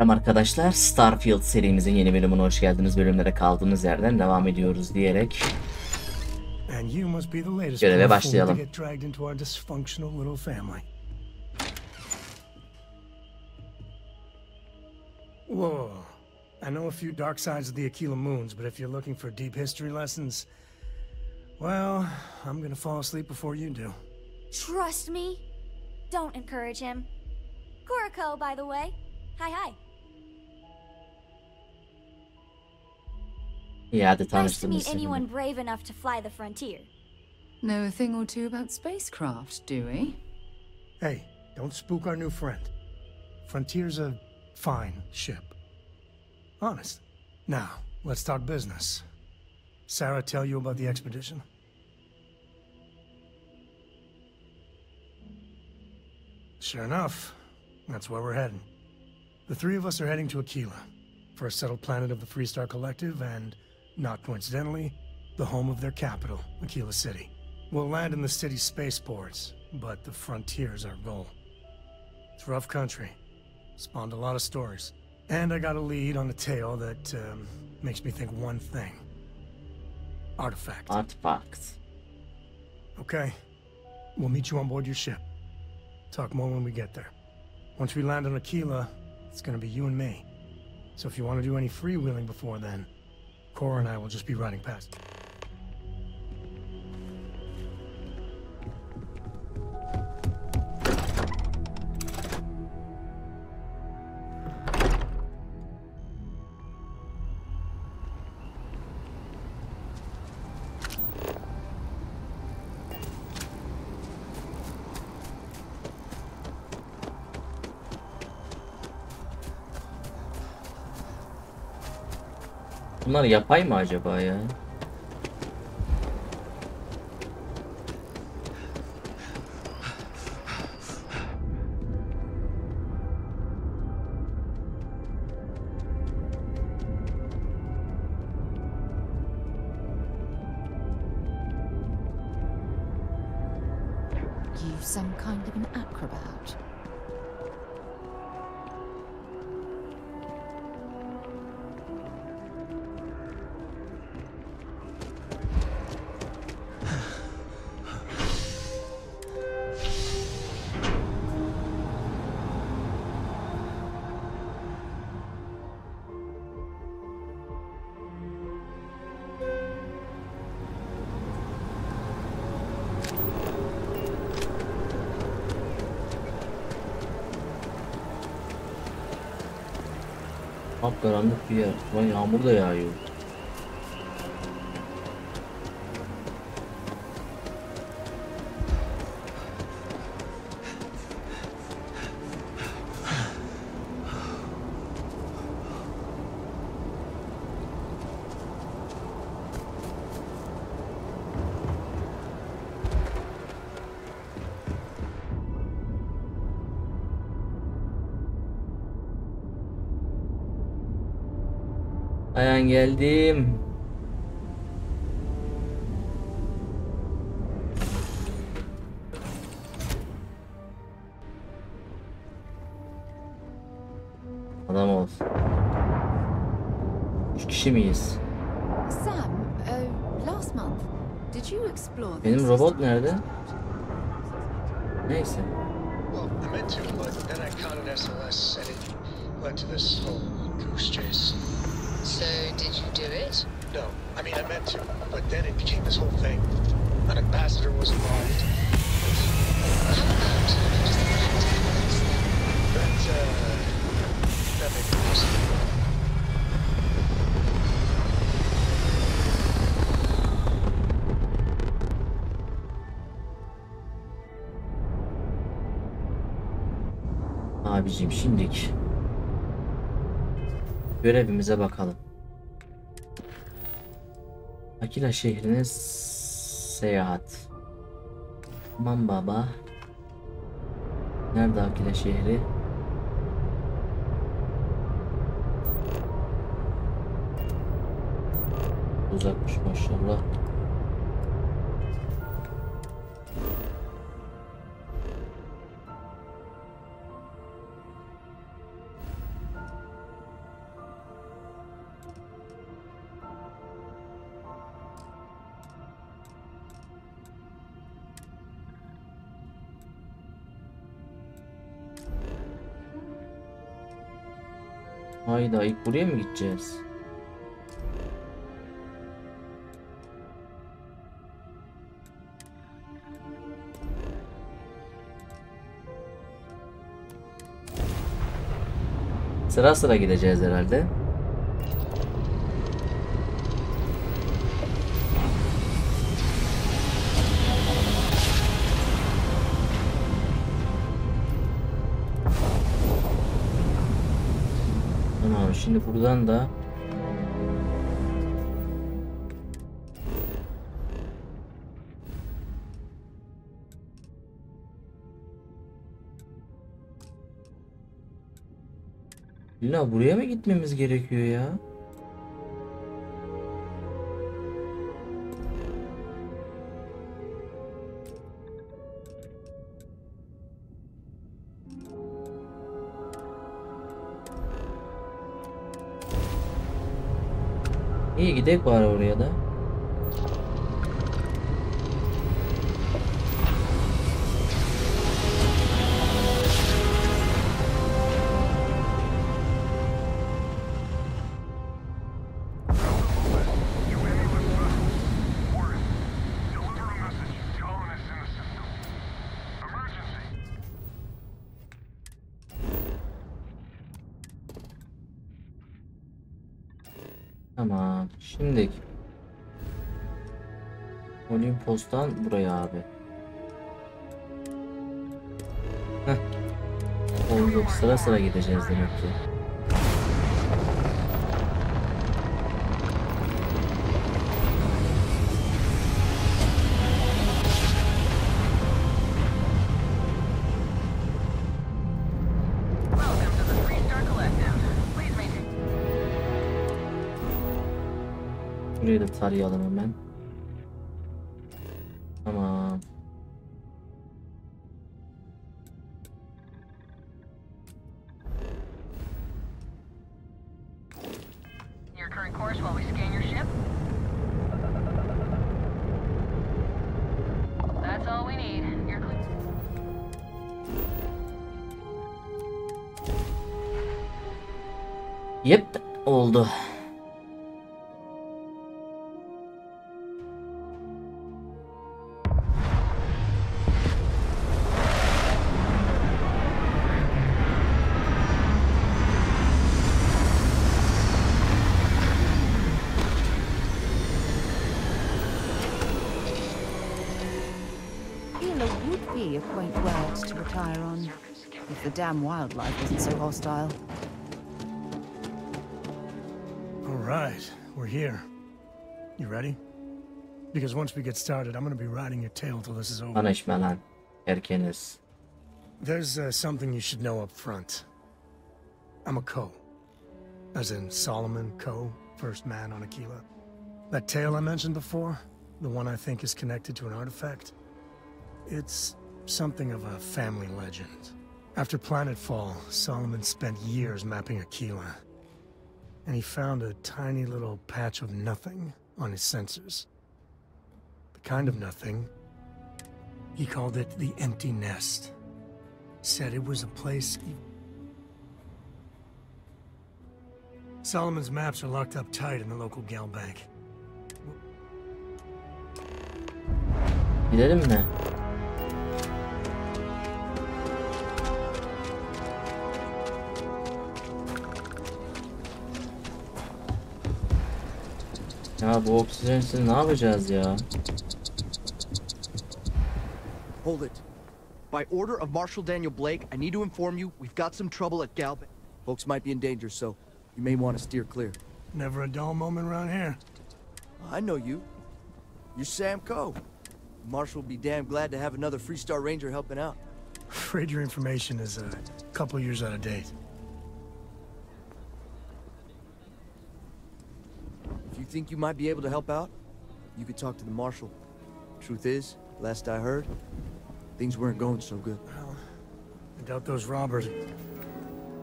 Merhaba arkadaşlar, Starfield serimizin yeni bölümüne hoş geldiniz. Bölümlere kaldığımız yerden devam ediyoruz diyerek göreve başlayalım. Whoa. I know a few dark sides of the Aquila moons, but if you're looking for deep history lessons, well, I'm gonna fall asleep before you do. Trust me. Don't encourage him. Kuriko, by the way. Hi. İyi, hadi Nice to tanıştığımız meet seninle. anyone brave enough to fly the frontier. Know a thing or two about spacecraft, do we? Hey, don't spook our new friend. Frontier's a fine ship. Honest. Now, let's talk business. Sarah tell you about the expedition? Sure enough, that's where we're heading. The three of us are heading to Aquila, first settled planet of the Freestar Collective and, not coincidentally, the home of their capital, Aquila City. We'll land in the city's spaceports, but the frontier's our goal. It's rough country. Spawned a lot of stories. And I got a lead on a tale that makes me think one thing. Artifact. Artifact. Okay. We'll meet you on board your ship. Talk more when we get there. Once we land on Aquila, it's gonna be you and me. So if you want to do any freewheeling before then, Cora and I will just be riding past. Bunlar yapay mı acaba ya? You some kind of an acrobat? Karanlık bir yer. Lan yağmur da yağıyor. Dayan geldim. Adam ol. 3 kişi miyiz? Sam, last month, did you explore Benim robot nerede? Neyse. Well, I meant to, but then I caught an SOS and it led to this whole goose chase. So, did you do it? No, I mean I meant to, but then it became this whole thing. An ambassador was involved. How about you just That made me lose. Abicim şimdilik görevimize bakalım. Aquila şehrine seyahat. Aman baba. Nerede Aquila şehri? Uzakmış maşallah. Hayda, ilk buraya mı gideceğiz? Sıra sıra gideceğiz herhalde. Tamam, şimdi buradan da İlla buraya mı gitmemiz gerekiyor ya? İyi, gidelim bari oraya da. Tamam, şimdi Olimpos'tan buraya abi. Heh. Oldu, sıra sıra gideceğiz demek ki. Burayı da tarayalım hemen. Tamam. Your current course while we scan your ship. That's all we need. You're clear. Yep, oldu. Would be a quaint world to retire on, if the damn wildlife isn't so hostile. All right, we're here. You ready? Because once we get started, I'm gonna be riding your tail till this is over. Anlaşma lan. Erkeniz. There's something you should know up front. I'm a Ko. As in Solomon Ko, first man on Aquila. That tale I mentioned before, the one I think is connected to an artifact, it's something of a family legend. After planetfall, Solomon spent years mapping Aquila, and he found a tiny little patch of nothing on his sensors. The kind of nothing, he called it the empty nest. Said it was a place Solomon's maps are locked up tight in the local gal bank. Gidelim mi? Ya bu oksijensiz ne yapacağız ya? Hold it. By order of Marshal Daniel Blake, I need to inform you we've got some trouble at Galban. Folks might be in danger, so you may want to steer clear. Never a dull moment around here. I know you. You're Sam Coe. Marshal will be damn glad to have another Freestar Ranger helping out. Afraid your information is a couple years out of date. If you think you might be able to help out, you could talk to the Marshal. Truth is, last I heard, things weren't going so good. Well, I doubt those robbers.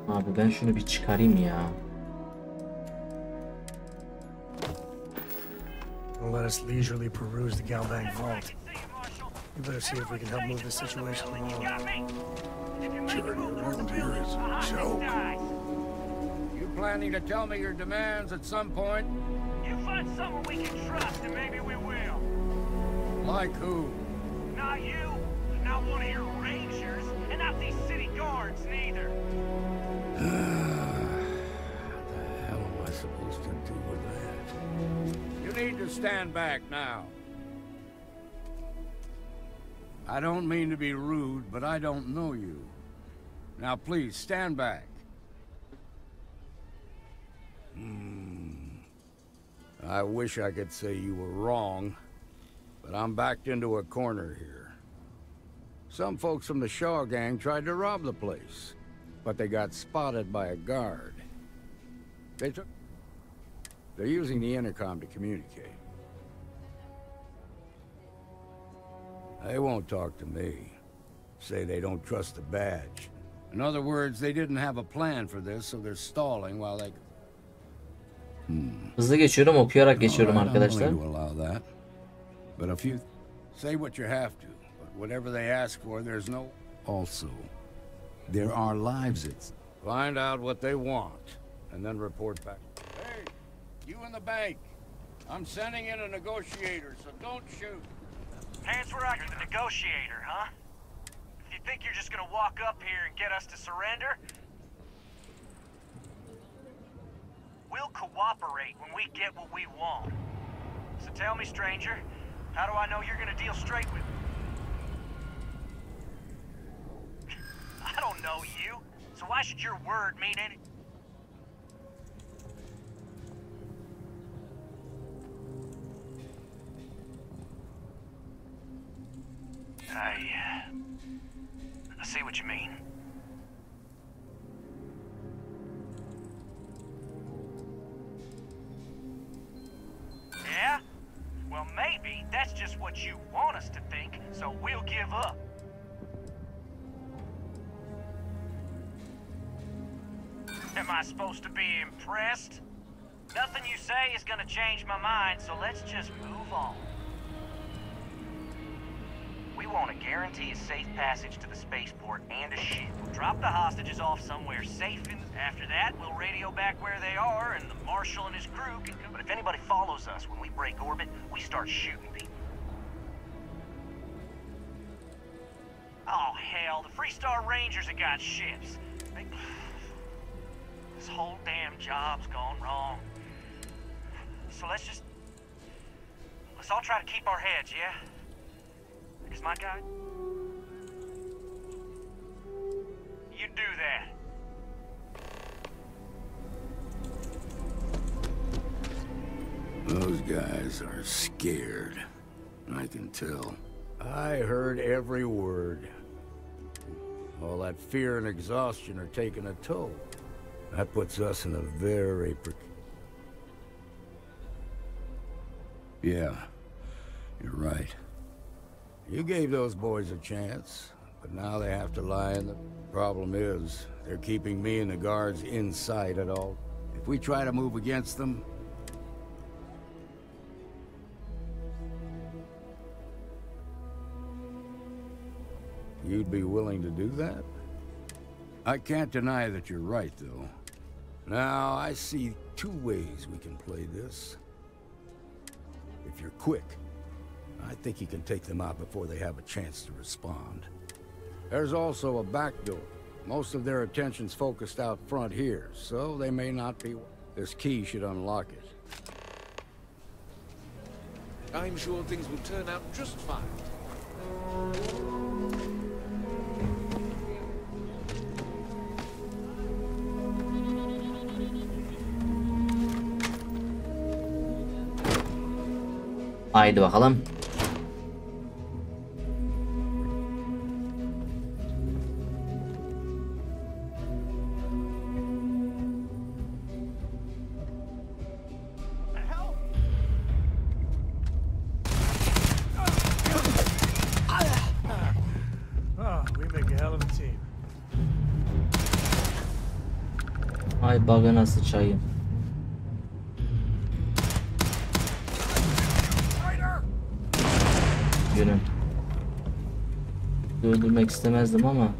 Abi ben şunu bir çıkarayım ya. Don't let us leisurely peruse the Galbank vault. You better see if we can help move this situation along. Sure, your world here is a joke. planning to tell me your demands at some point? You find someone we can trust, and maybe we will. Like who? Not you, not one of your rangers, and not these city guards, neither. What the hell am I supposed to do with that? You need to stand back now. I don't mean to be rude, but I don't know you. Now please, stand back. I wish I could say you were wrong, but I'm backed into a corner here. Some folks from the Shaw gang tried to rob the place, but they got spotted by a guard. They're using the intercom to communicate. They won't talk to me. Say they don't trust the badge. In other words, they didn't have a plan for this, so they're stalling while they... Hızlı geçiyorum, okuyarak geçiyorum arkadaşlar. But if you say what you have to, but whatever they ask for, there's no... Also, there are lives it's... Find out what they want, and then report back. Hey, you in the bank. I'm sending in a negotiator, so don't shoot. Hands where you're the negotiator, huh? If you think you're just gonna walk up here and get us to surrender, we'll cooperate when we get what we want. So tell me, stranger, how do I know you're gonna deal straight with me? I don't know you, so why should your word mean anything? I see what you mean. Yeah? Well, maybe that's just what you want us to think, so we'll give up. Am I supposed to be impressed? Nothing you say is gonna change my mind, so let's just move on. We want to guarantee a safe passage to the spaceport and a ship. We'll drop the hostages off somewhere safe, and after that, we'll radio back where they are, and the Marshal and his crew can come. But if anybody follows us when we break orbit, we start shooting people. Oh, hell, the Freestar Rangers have got ships. This whole damn job's gone wrong. So let's all try to keep our heads, yeah? Is my guy? You do that. Those guys are scared. I can tell. I heard every word. All that fear and exhaustion are taking a toll. That puts us in a very Yeah, you're right. You gave those boys a chance, but now they have to lie in the... Problem is, they're keeping me and the guards in sight at all. If we try to move against them... You'd be willing to do that? I can't deny that you're right, though. Now, I see two ways we can play this. If you're quick, I think you can take them out before they have a chance to respond. There's also a back door. Most of their attention's focused out front here, so they may not be... This key should unlock it. I'm sure things will turn out just fine. Haydi bakalım. Ay bug'ına sıçayım. Günüm. Öldürmek istemezdim ama.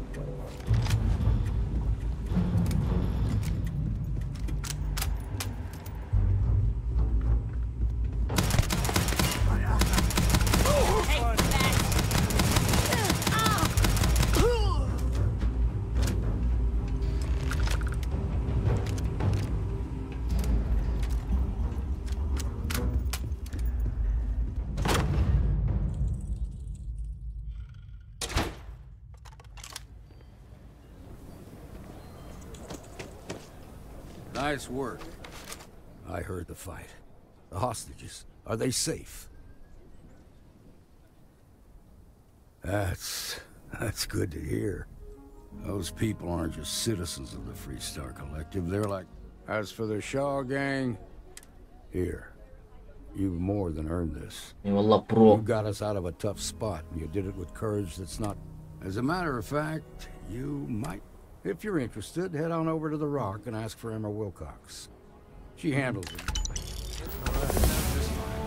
Nice work. I heard the fight. The hostages, are they safe? That's good to hear. Those people aren't just citizens of the Freestar Collective. They're like... As for the Shaw gang, here. You've more than earned this. Eyvallah bro. You got us out of a tough spot, and you did it with courage that's not... As a matter of fact, you might... If you're interested, head on over to the Rock and ask for Emma Wilcox. She handles it.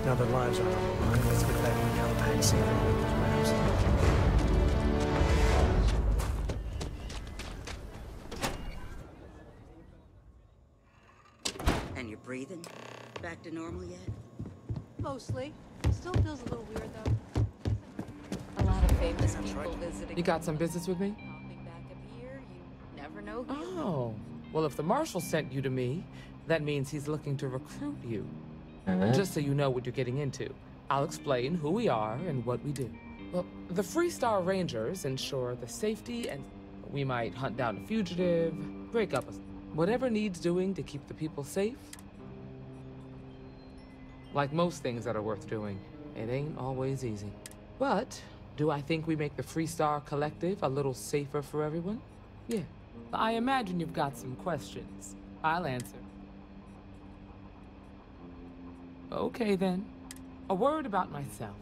Now that lives are on the line, let's get back to Galahad and see if anyone knows maps. And you're breathing? Back to normal yet? Mostly. Still feels a little weird, though. A lot of famous people visiting. You got some business with me? Popping back up here, you never know who. Oh. Well, if the Marshal sent you to me, that means he's looking to recruit you. Just so you know what you're getting into. I'll explain who we are and what we do. Well, the Freestar Rangers ensure the safety and... We might hunt down a fugitive, break up a... Whatever needs doing to keep the people safe. Like most things that are worth doing, it ain't always easy. But, do I think we make the Freestar Collective a little safer for everyone? Yeah. I imagine you've got some questions. I'll answer. Okay then. A word about myself.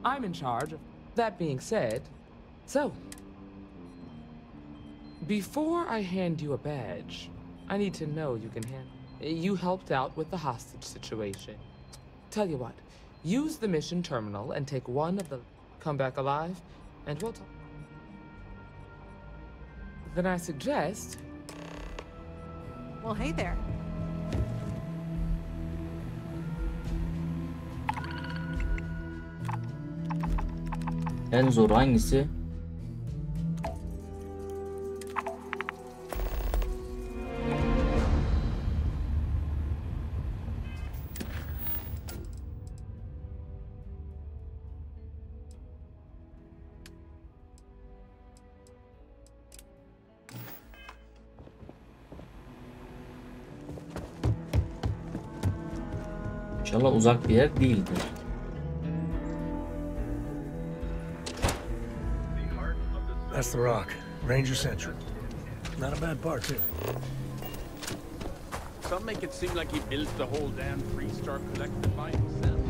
I'm in charge of... That being said, so... Before I hand you a badge, I need to know you can handle... You helped out with the hostage situation. Tell you what, use the mission terminal and take one of the... Come back alive, and we'll talk. Then I suggest... Well, hey there. En zor hangisi? İnşallah uzak bir yer değildir. That's the Rock, Ranger Central. Not a bad part, too. Some make it seem like he built the whole damn Freestar Collective by himself.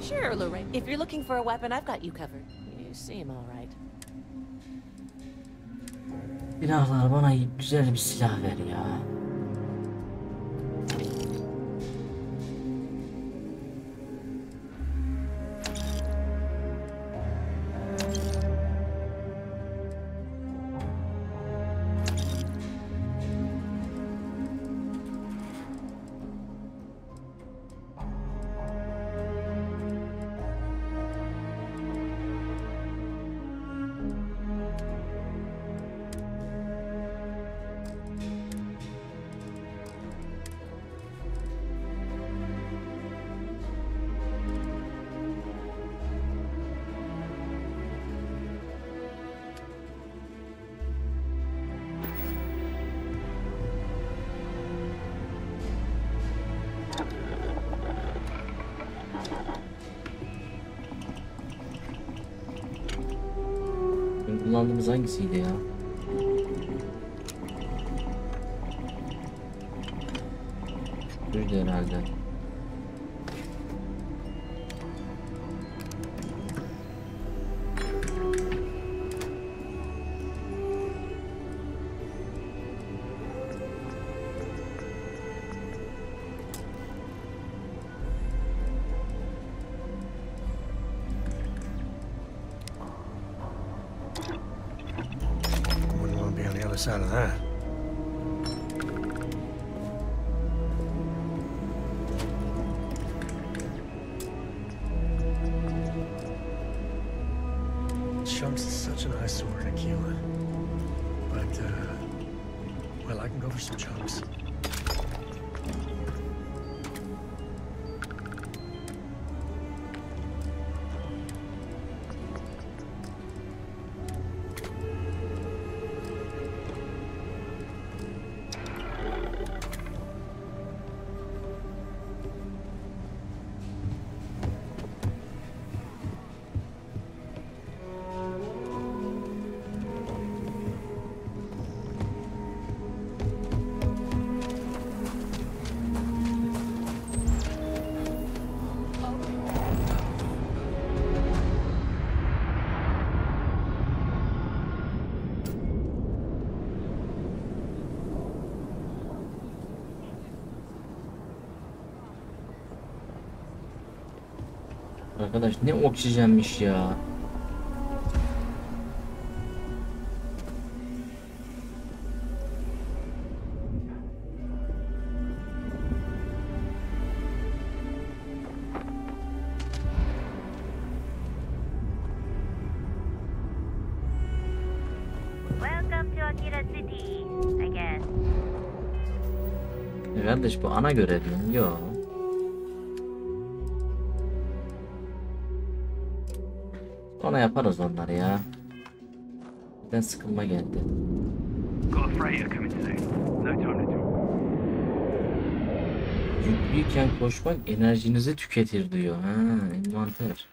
Sure, Lorraine. If you're looking for a weapon, I've got you covered. You seem all right. Silahlar, bana güzel bir silah ver ya. Kullandığımız hangisiydi ya? Buydu herhalde. Out of that. Chunks is such an eyesore in Aquila. But, well, I can go for some chunks. Arkadaş ne oksijenmiş ya. Kardeş bu ana görev mi? Yok. Ona yaparız onları ya. Ben sıkılma geldi. Yüklüyken koşmak enerjinizi tüketir diyor. Ha, envanter.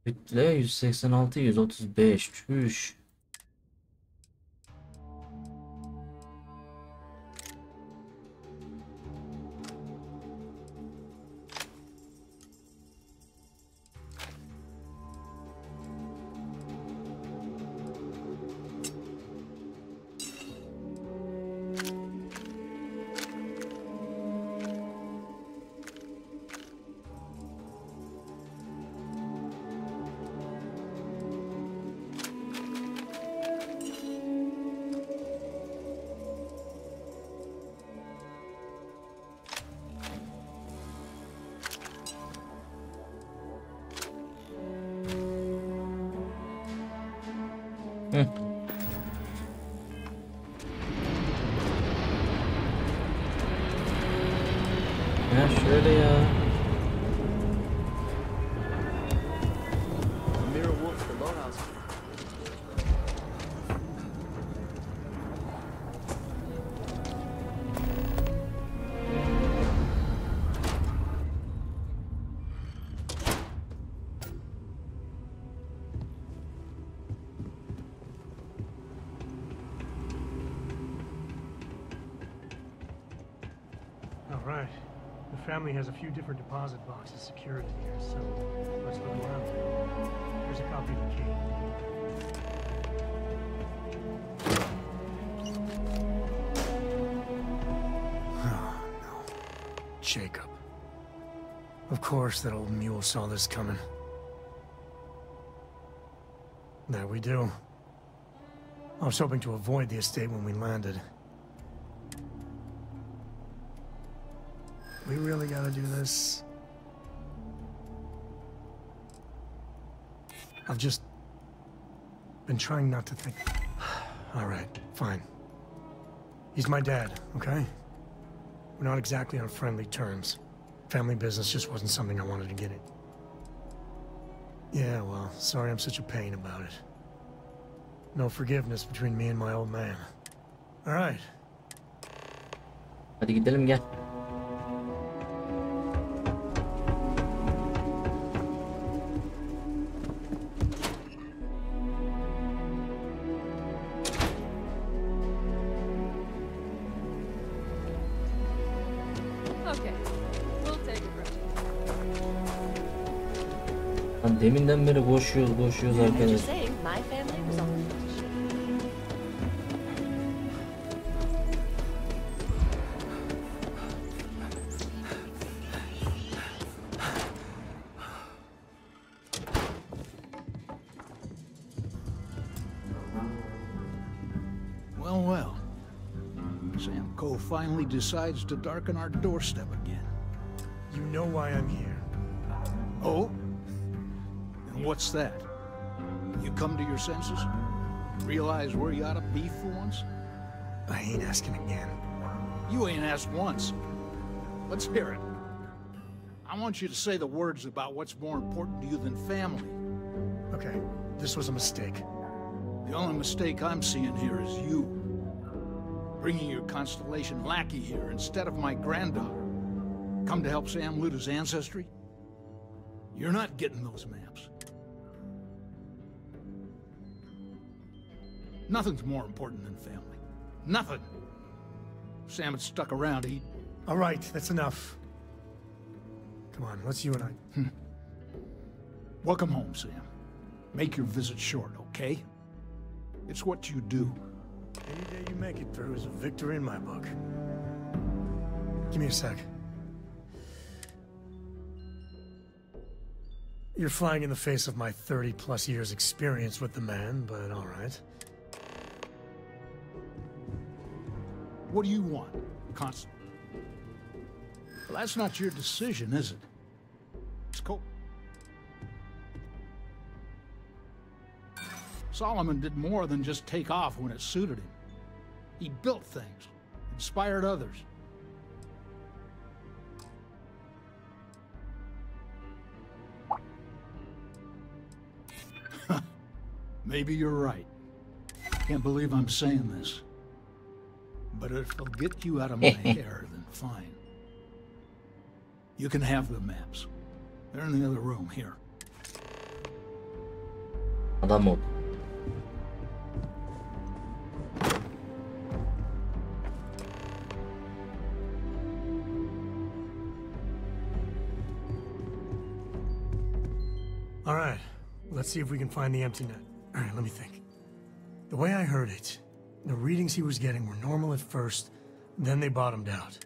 Kütle 186 135 çüş. Ya şöyle ya. All right. The family has a few different deposit boxes secured in here, so let's look around. Here's a copy of the key. Oh, no. Jacob. Of course that old mule saw this coming. There we do. I was hoping to avoid the estate when we landed. We really gotta do this. I've just been trying not to think. All right, fine. He's my dad, okay? We're not exactly on friendly terms. Family business just wasn't something I wanted to get in. Yeah, well, sorry I'm such a pain about it. No forgiveness between me and my old man. All right. Hadi gidelim gel. Deminden beri koşuyoruz arkadaşlar. Well. Sam Coe finally decides to darken our doorstep again. You know why I'm here. Oh? And what's that? You come to your senses? Realize where you ought to be for once? I ain't asking again. You ain't asked once. Let's hear it. I want you to say the words about what's more important to you than family. Okay, this was a mistake. The only mistake I'm seeing here is you. Bringing your Constellation lackey here instead of my granddaughter. Come to help Sam loot his ancestry? You're not getting those maps. Nothing's more important than family. Nothing. If Sam had stuck around, he'd... All right, that's enough. Come on, let's you and I... Welcome home, Sam. Make your visit short, okay? It's what you do. Any day you make it through is a victory in my book. Give me a sec. You're flying in the face of my 30-plus years experience with the man, but all right. What do you want, Constable? Well, that's not your decision, is it? It's cool. Solomon did more than just take off when it suited him. He built things, inspired others. Maybe you're right. Can't believe I'm saying this. But if it'll get you out of my hair, then fine. You can have the maps. They're in the other room, here. Adam ol. All right, let's see if we can find the empty net. All right, let me think. The way I heard it, the readings he was getting were normal at first, then they bottomed out.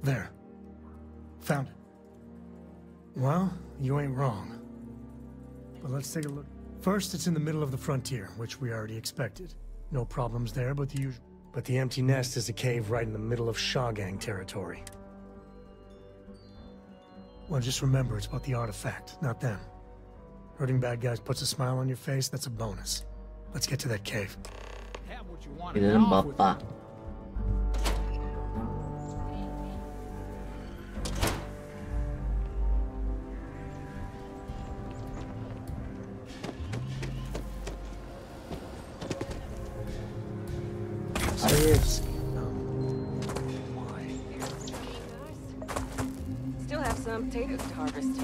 There. Found it. Well, you ain't wrong. But let's take a look. First, it's in the middle of the frontier, which we already expected. No problems there, but the usual. But the empty nest is a cave right in the middle of Shawgang territory. Well, just remember, it's about the artifact, not them. Hurting bad guys puts a smile on your face, that's a bonus. Let's get to that cave. Have what you want. Gidelim baba. Hayır. Still have some potatoes to harvest.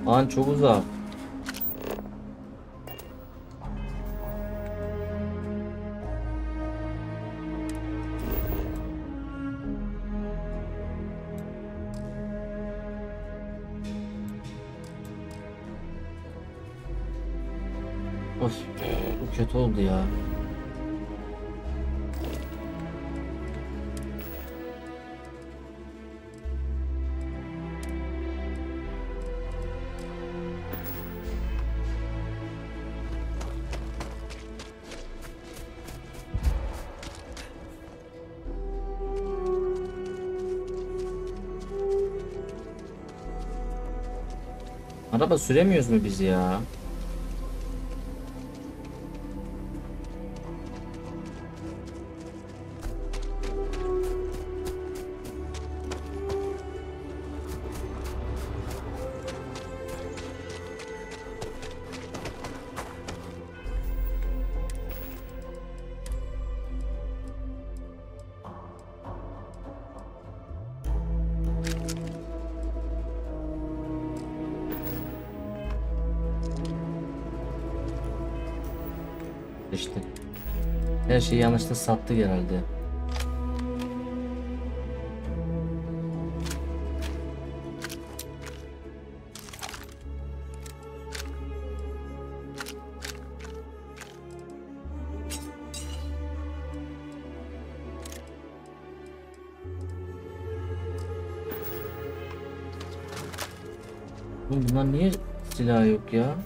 Lan çok uzak. Of, bu kötü oldu ya. Araba süremiyoruz mu biz ya? İşte her şeyi yanlışlıkla sattık herhalde. Oğlum bunlar niye silah yok ya?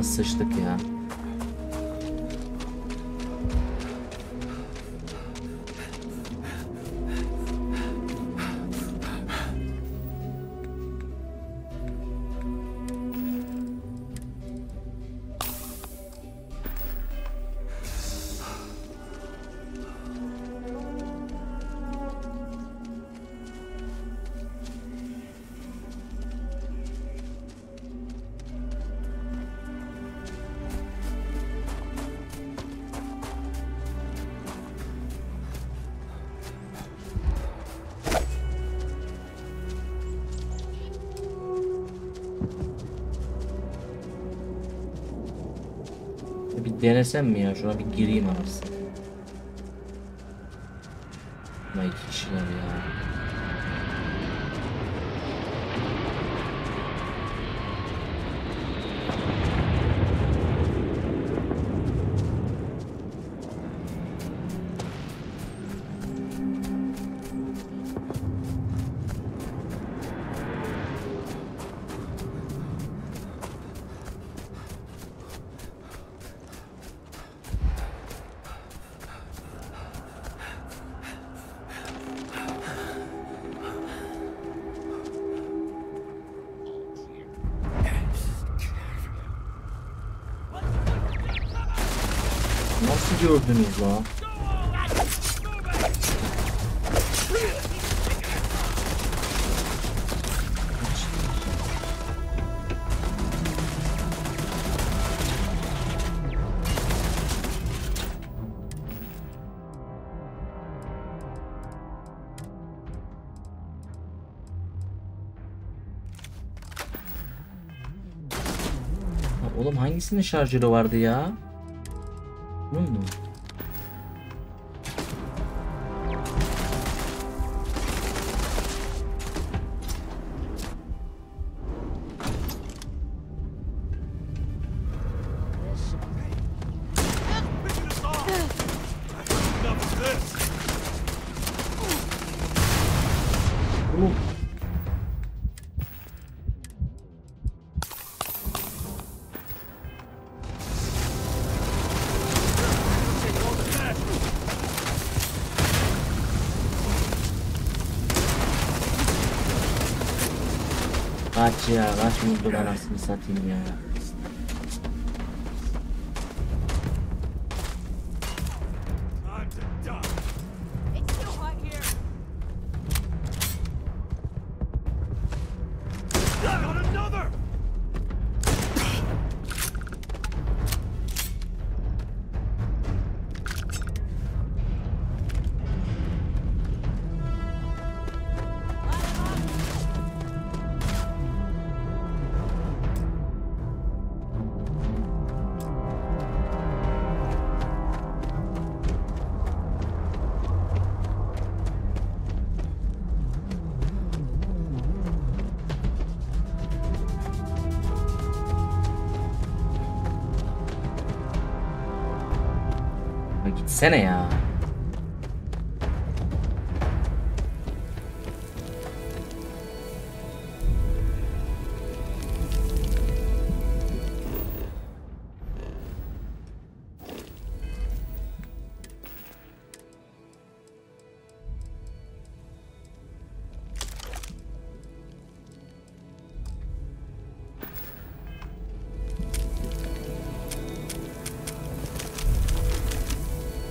Sıçtık ya. Bir denesem mi ya? Şuna bir gireyim arasına. Buna 2 kişiler ya. Nasıl gördünüz la? Oğlum hangisinin şarjörü vardı ya? Bunun mu? Kaç ya, kaç vurdu anasını satayım ya. Gitsene ya.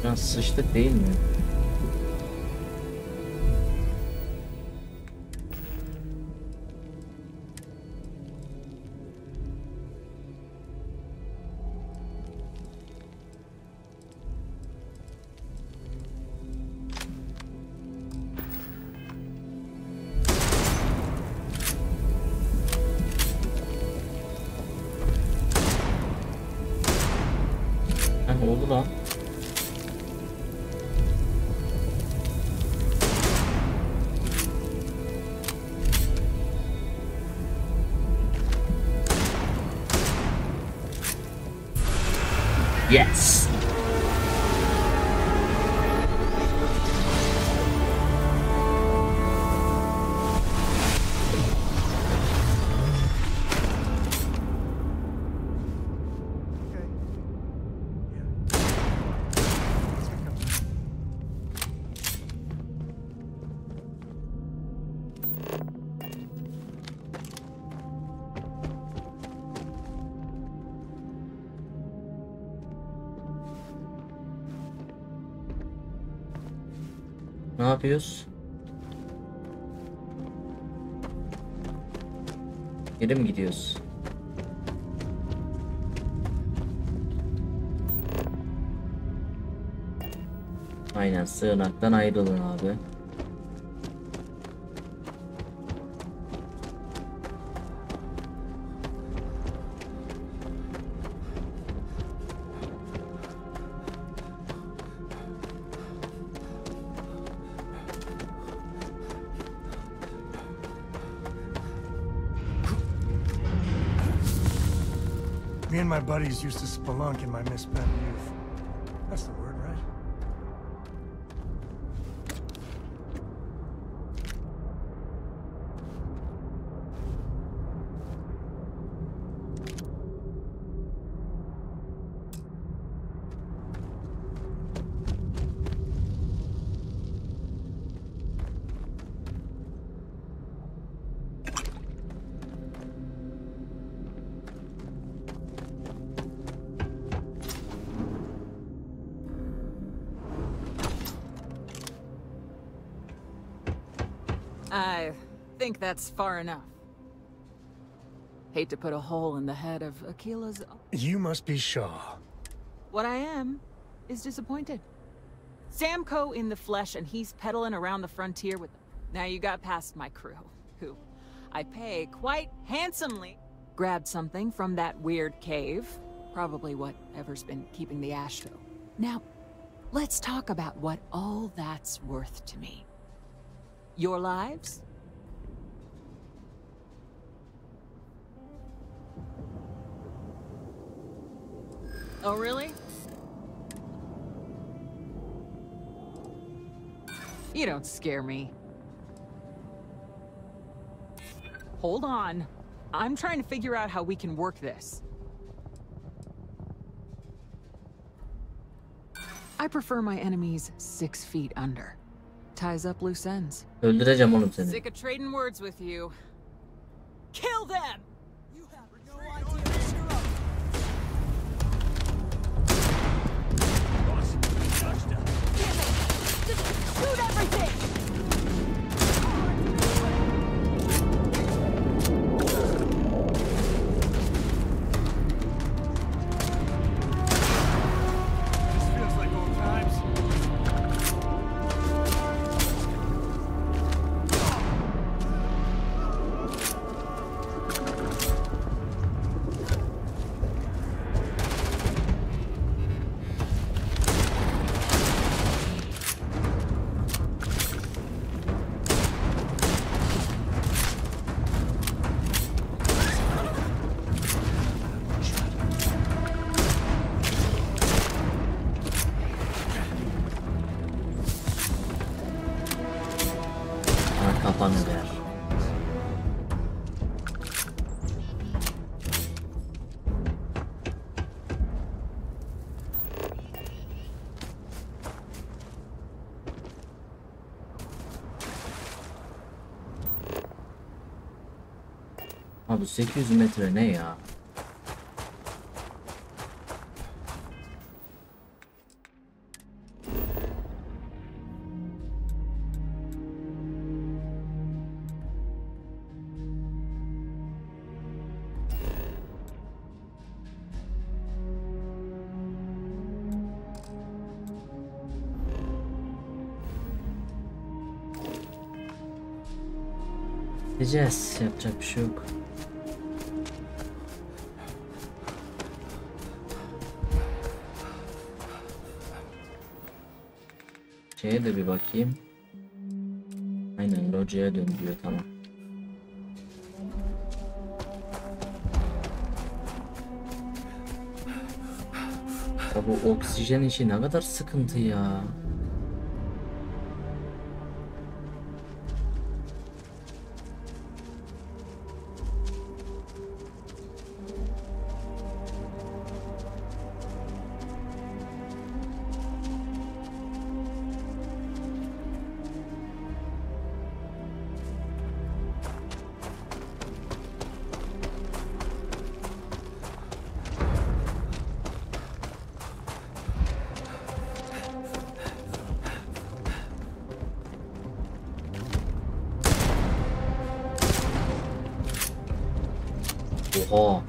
Biraz sıçtık değil mi? Heh, oldu lan. Yes. Ne yapıyoruz? Geri mi gidiyoruz? Aynen, sığınaktan ayrılın abi. and my buddies used to spelunk in my misspent youth. That's the word, right? I think that's far enough. Hate to put a hole in the head of Akila's... You must be Shaw. What I am is disappointed. Samco in the flesh, and he's peddling around the frontier with... Now you got past my crew, who I pay quite handsomely. Grabbed something from that weird cave. Probably whatever's been keeping the ash though. Now, let's talk about what all that's worth to me. Your lives? Oh, really? You don't scare me. Hold on. I'm trying to figure out how we can work this. I prefer my enemies 6 feet under. Ties up loose ends. Öldüreceğim oğlum seni. Sick of trading words with you. Kill them! You have no idea. Damn it! Just shoot everything! Kafanı ver. Abi 800 metre ne ya? Gideceğiz. Yapacak bir şey yok. Şeye de bir bakayım. Aynen locaya dön diyor, tamam. Ya bu oksijen işi ne kadar sıkıntı ya. Oha.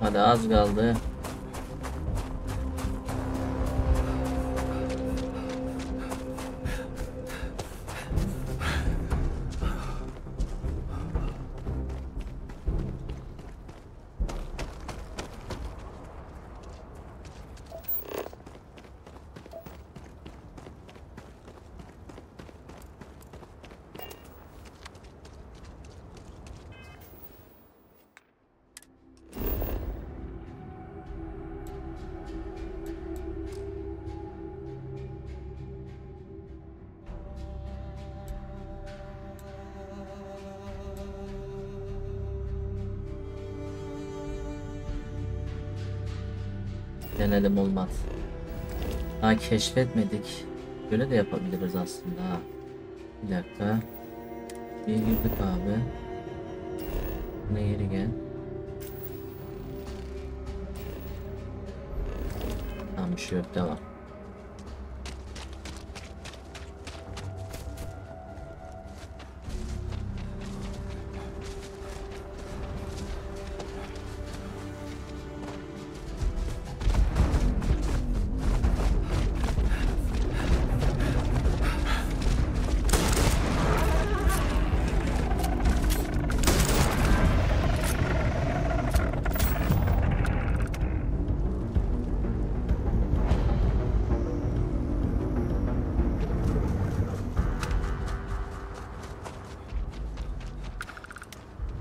Hadi az kaldı. Denedim, olmadı. Daha keşfetmedik. Böyle de yapabiliriz aslında. Bir dakika. Bir girdik abi. Ne geri gel. Tamam, bir şey yok, devam.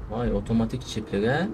Vay, otomatik çipli ha.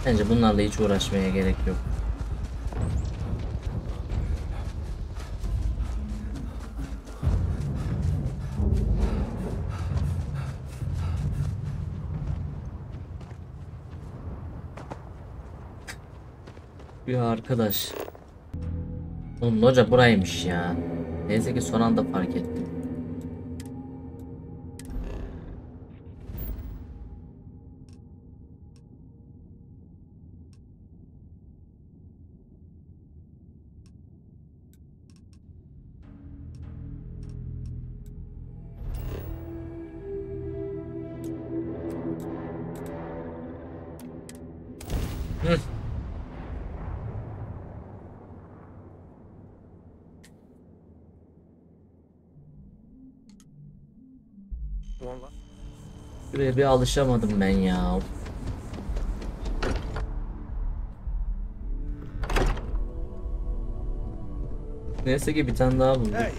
Bence bunlarla hiç uğraşmaya gerek yok. Bir arkadaş. Oğlum loca buraymış ya. Neyse ki son anda fark ettim. Buraya bir alışamadım ben ya. Neyse ki bir tane daha buldum. Hey,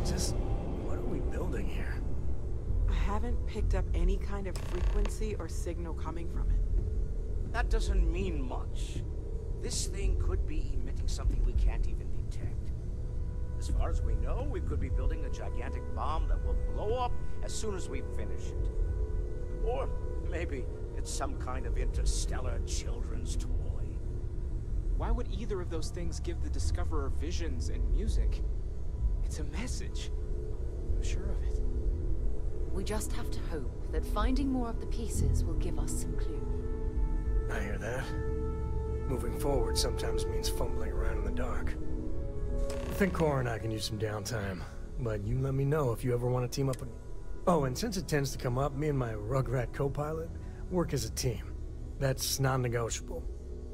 just what are we building here? I haven't picked up any kind of frequency or signal coming from it. That doesn't mean much. This thing could be emitting something we can't even detect. As far as we know, we could be building a gigantic bomb that will blow up as soon as we finish it. Or maybe it's some kind of interstellar children's toy. Why would either of those things give the discoverer visions and music? It's a message. I'm sure of it. We just have to hope that finding more of the pieces will give us some clue. I hear that. Moving forward sometimes means fumbling around in the dark. I think Cora and I can use some downtime, but you let me know if you ever want to team up with... Oh, and since it tends to come up, me and my Rugrat co-pilot work as a team. That's non-negotiable.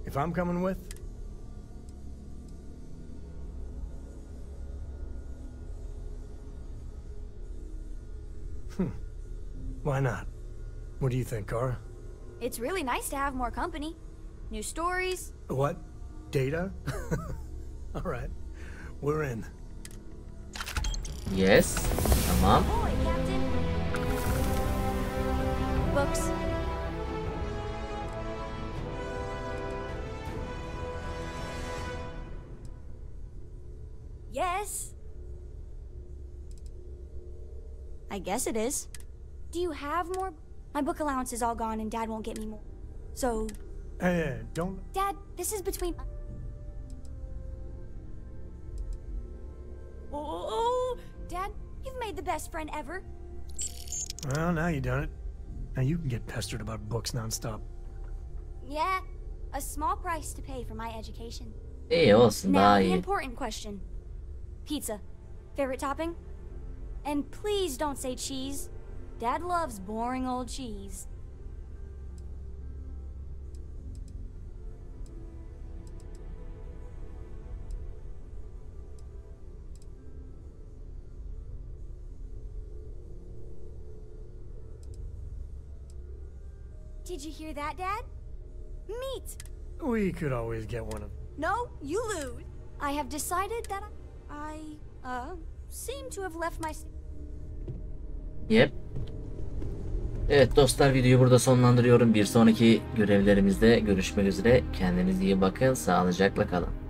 If I'm coming with... Why not? What do you think, Cora? It's really nice to have more company. New stories. What? Data? All right. We're in. Yes. Tamam. Boy, Captain. Books. Yes. I guess it is. Do you have more? My book allowance is all gone and Dad won't get me more. So... Hey, don't... Dad, this is between... Oh, Dad, you've made the best friend ever. Well, now you done it. Now you can get pestered about books nonstop. Yeah, a small price to pay for my education. İyi olsun, Now, daha the iyi. important question. Pizza. Favorite topping? And please don't say cheese. Dad loves boring old cheese. Did you hear that, Dad? Meat. We could always get one of. No, you lose. I have decided that I seem to have left my... Yep. Evet dostlar, videoyu burada sonlandırıyorum. Bir sonraki görevlerimizde görüşmek üzere. Kendinize iyi bakın. Sağlıcakla kalın.